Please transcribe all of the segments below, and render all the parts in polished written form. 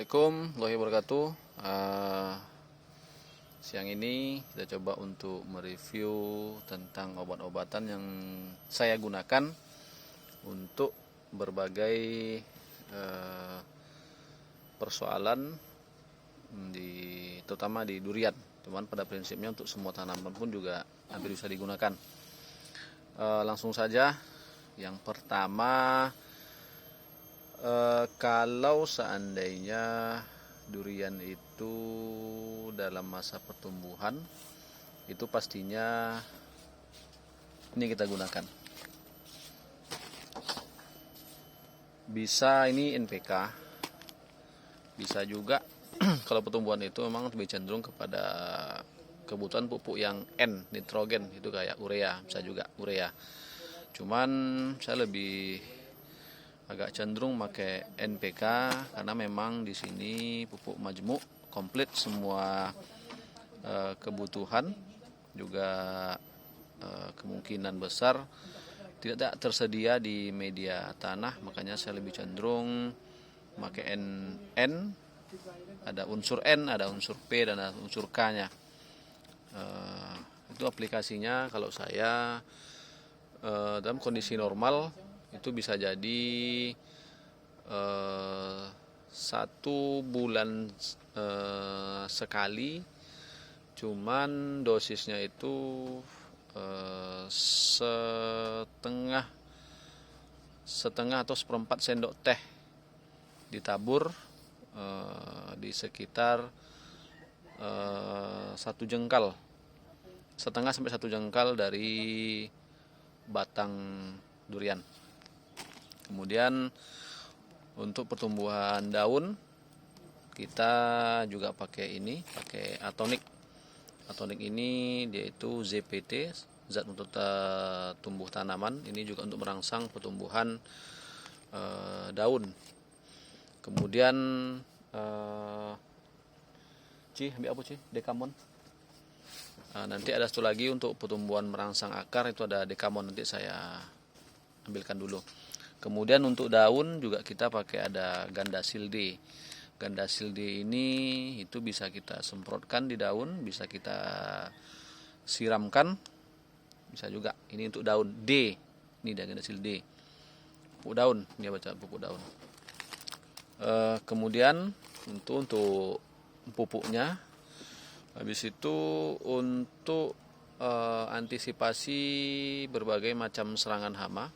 Assalamualaikum warahmatullahi wabarakatuh. Siang ini kita coba untuk mereview tentang obat-obatan yang saya gunakan untuk berbagai persoalan terutama di durian. Cuman pada prinsipnya untuk semua tanaman pun juga hampir bisa digunakan. Langsung saja, yang pertama, kalau seandainya durian itu dalam masa pertumbuhan, itu pastinya ini kita gunakan. Bisa ini NPK, bisa juga kalau pertumbuhan itu memang lebih cenderung kepada kebutuhan pupuk yang N, nitrogen, itu kayak urea, bisa juga urea. Cuman saya lebih agak cenderung pakai NPK karena memang di sini pupuk majmuk komplit semua kebutuhan, juga kemungkinan besar tidak tersedia di media tanah, makanya saya lebih cenderung pakai N, ada unsur N, ada unsur P, dan ada unsur K-nya. Itu aplikasinya kalau saya dalam kondisi normal itu bisa jadi 1 bulan sekali, cuman dosisnya itu setengah atau 1/4 sendok teh ditabur di sekitar 1 jengkal, setengah sampai 1 jengkal dari batang durian. Kemudian untuk pertumbuhan daun kita juga pakai atonik. Atonik ini dia itu ZPT, zat untuk tumbuh tanaman. Ini juga untuk merangsang pertumbuhan daun. Kemudian ambil apa Dekamon. Nanti ada satu lagi untuk pertumbuhan merangsang akar, itu ada Dekamon, nanti saya ambilkan dulu. Kemudian untuk daun juga kita pakai ada Gandasil D. Gandasil D ini itu bisa kita semprotkan di daun, bisa kita siramkan, bisa juga. Ini untuk daun D. Ini ada Gandasil D. Pupuk daun, dia baca pupuk daun. Kemudian untuk pupuknya, habis itu untuk antisipasi berbagai macam serangan hama,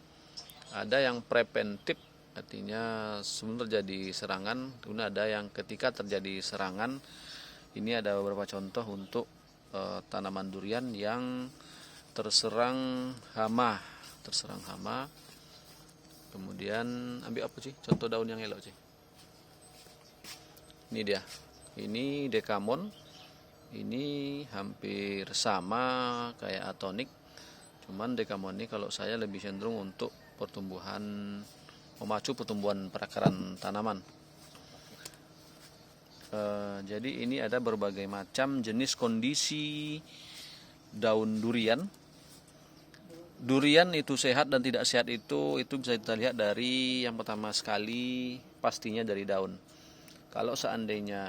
ada yang preventif, artinya sebelum terjadi serangan. Kemudian ada yang ketika terjadi serangan. Ini ada beberapa contoh untuk tanaman durian yang terserang hama. Kemudian ambil apa contoh daun yang elok Ini dia. Ini Dekamon. Ini hampir sama kayak atonik. Cuman Dekamon ini kalau saya lebih cenderung untuk memacu pertumbuhan perakaran tanaman. Jadi ini ada berbagai macam jenis kondisi daun durian. Durian itu sehat dan tidak sehat itu bisa kita lihat dari yang pertama sekali, pastinya dari daun. Kalau seandainya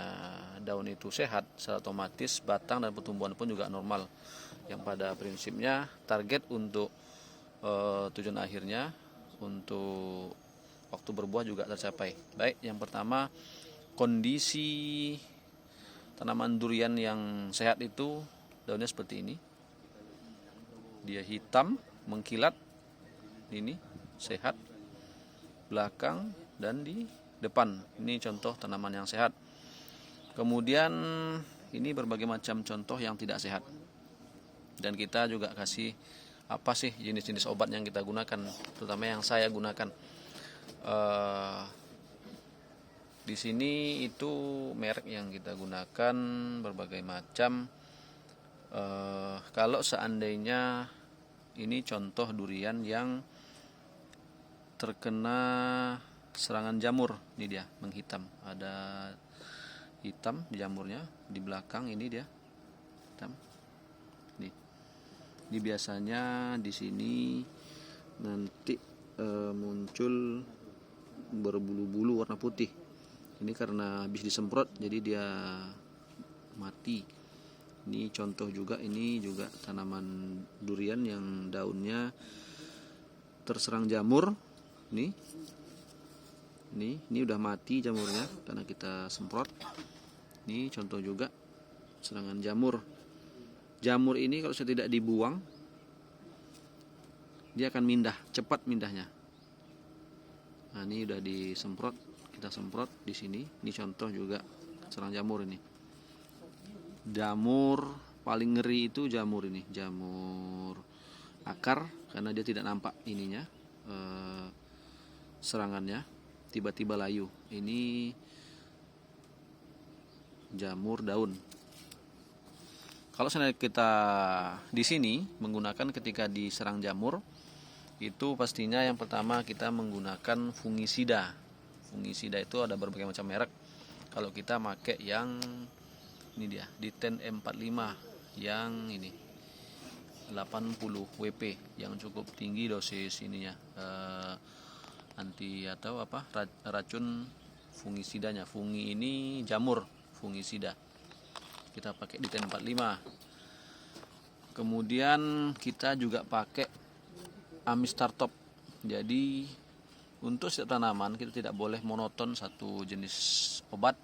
daun itu sehat, secara otomatis batang dan pertumbuhan pun juga normal. Yang pada prinsipnya target untuk tujuan akhirnya untuk waktu berbuah juga tercapai. Baik, yang pertama, kondisi tanaman durian yang sehat itu daunnya seperti ini. Dia hitam, mengkilat, ini sehat, belakang dan di depan. Ini contoh tanaman yang sehat. Kemudian ini berbagai macam contoh yang tidak sehat. Dan kita juga kasih apa sih jenis-jenis obat yang kita gunakan, terutama yang saya gunakan. Di sini itu merek yang kita gunakan berbagai macam. Kalau seandainya ini contoh durian yang terkena serangan jamur, ini dia menghitam, ada hitam di jamurnya, di belakang ini dia hitam. Ini biasanya di sini nanti muncul berbulu-bulu warna putih. Ini karena habis disemprot jadi dia mati. Ini contoh juga, ini juga tanaman durian yang daunnya terserang jamur. Ini udah mati jamurnya karena kita semprot. Ini contoh juga serangan jamur. Jamur ini kalau saya tidak dibuang, dia akan mindah, cepat mindahnya. Nah, ini udah disemprot, kita semprot di sini. Ini contoh juga serang jamur ini. Jamur paling ngeri itu jamur ini, jamur akar, karena dia tidak nampak ininya, serangannya, tiba-tiba layu. Ini jamur daun. Kalau seandainya kita di sini menggunakan ketika diserang jamur, itu pastinya yang pertama kita menggunakan fungisida. Fungisida itu ada berbagai macam merek. Kalau kita pakai yang ini dia, Diten M45 yang ini 80 WP yang cukup tinggi dosis ininya, anti atau apa, racun fungisidanya. Fungi ini jamur, fungisida. Kita pakai Diten 45. Kemudian kita juga pakai Amistartop. Jadi untuk setiap tanaman kita tidak boleh monoton satu jenis obat,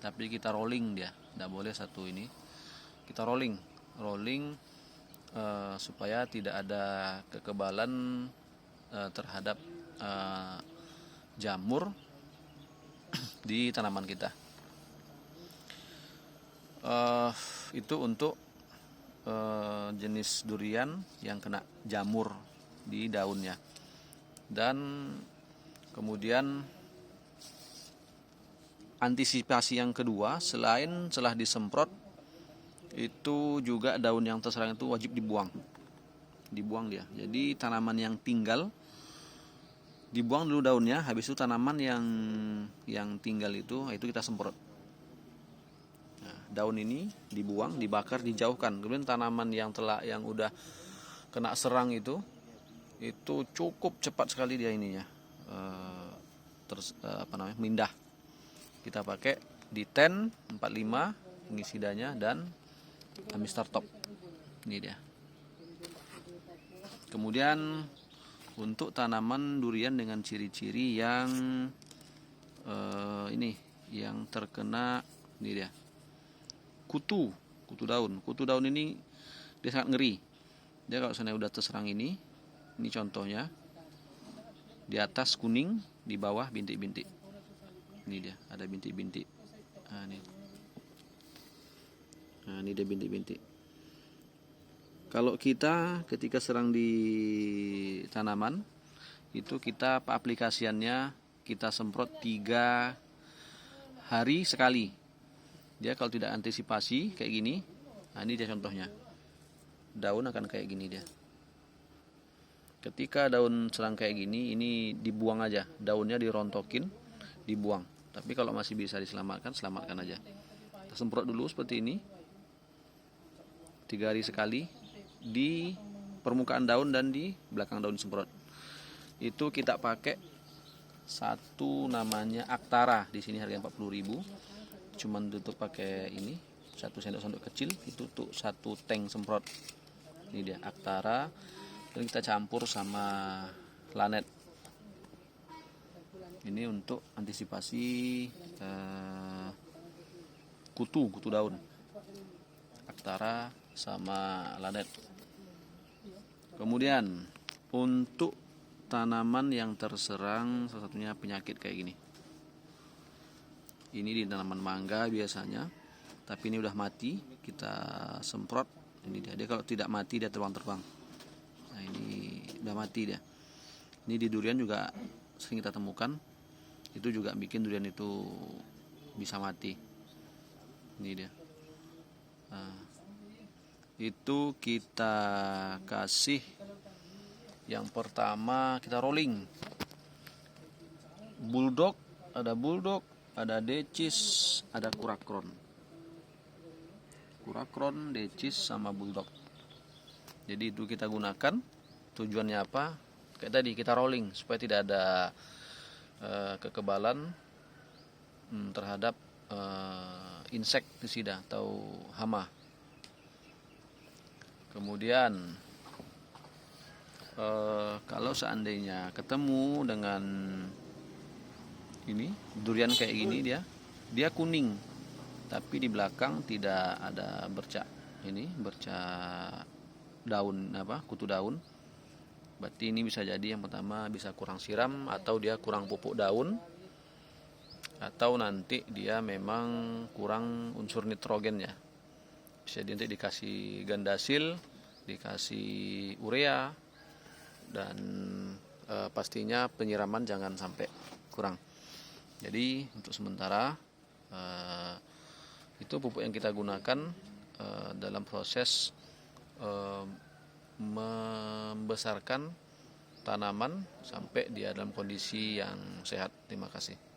tapi kita rolling dia. Tidak boleh satu ini. Kita rolling supaya tidak ada kekebalan terhadap jamur di tanaman kita. Itu untuk jenis durian yang kena jamur di daunnya. Dan kemudian antisipasi yang kedua, selain setelah disemprot, itu juga daun yang terserang itu wajib dibuang dia. Jadi tanaman yang tinggal dibuang dulu daunnya, habis itu tanaman yang tinggal itu kita semprot. Daun ini dibuang, dibakar, dijauhkan. Kemudian tanaman yang udah kena serang itu cukup cepat sekali dia ininya, mindah. Kita pakai Diten 45 fungisidanya dan Amistartop. Ini dia. Kemudian untuk tanaman durian dengan ciri-ciri yang yang terkena, ini dia, kutu daun. Kutu daun ini dia sangat ngeri. Dia kalau sana udah terserang ini contohnya, di atas kuning, di bawah bintik-bintik. Ini dia, ada bintik-bintik. Ini dia bintik-bintik. Kalau kita ketika serang di tanaman, itu kita aplikasiannya kita semprot 3 hari sekali. Dia kalau tidak antisipasi kayak gini, ini dia contohnya. Daun akan kayak gini dia. Ketika daun serang kayak gini, ini dibuang aja. Daunnya dirontokin, dibuang. Tapi kalau masih bisa diselamatkan, selamatkan aja. Kita semprot dulu seperti ini. 3 hari sekali di permukaan daun dan di belakang daun semprot. Itu kita pakai satu namanya Aktara. Di sini harga 40.000. Cuman untuk pakai ini 1 sendok kecil itu untuk 1 tank semprot. Ini dia Aktara. Dan kita campur sama Lanet. Ini untuk antisipasi kutu daun. Aktara sama Lanet. Kemudian untuk tanaman yang terserang salah satunya penyakit kayak gini. Ini di tanaman mangga biasanya, tapi ini udah mati, kita semprot. Ini dia kalau tidak mati dia terbang. Nah, ini udah mati dia. Ini di durian juga sering kita temukan. Itu juga bikin durian itu bisa mati. Ini dia. Nah, itu kita kasih yang pertama, kita rolling. Bulldog, ada decis, ada kurakron, decis sama bulldog. Jadi itu kita gunakan. Tujuannya apa? Kayak tadi kita rolling supaya tidak ada kekebalan terhadap insektisida atau hama. Kemudian kalau seandainya ketemu dengan ini durian kayak gini, dia kuning, tapi di belakang tidak ada bercak daun, kutu daun. Berarti ini bisa jadi yang pertama bisa kurang siram, atau dia kurang pupuk daun, atau nanti dia memang kurang unsur nitrogennya. Bisa nanti dikasih gandasil, dikasih urea, dan pastinya penyiraman jangan sampai kurang. Jadi untuk sementara itu pupuk yang kita gunakan dalam proses membesarkan tanaman sampai dia dalam kondisi yang sehat. Terima kasih.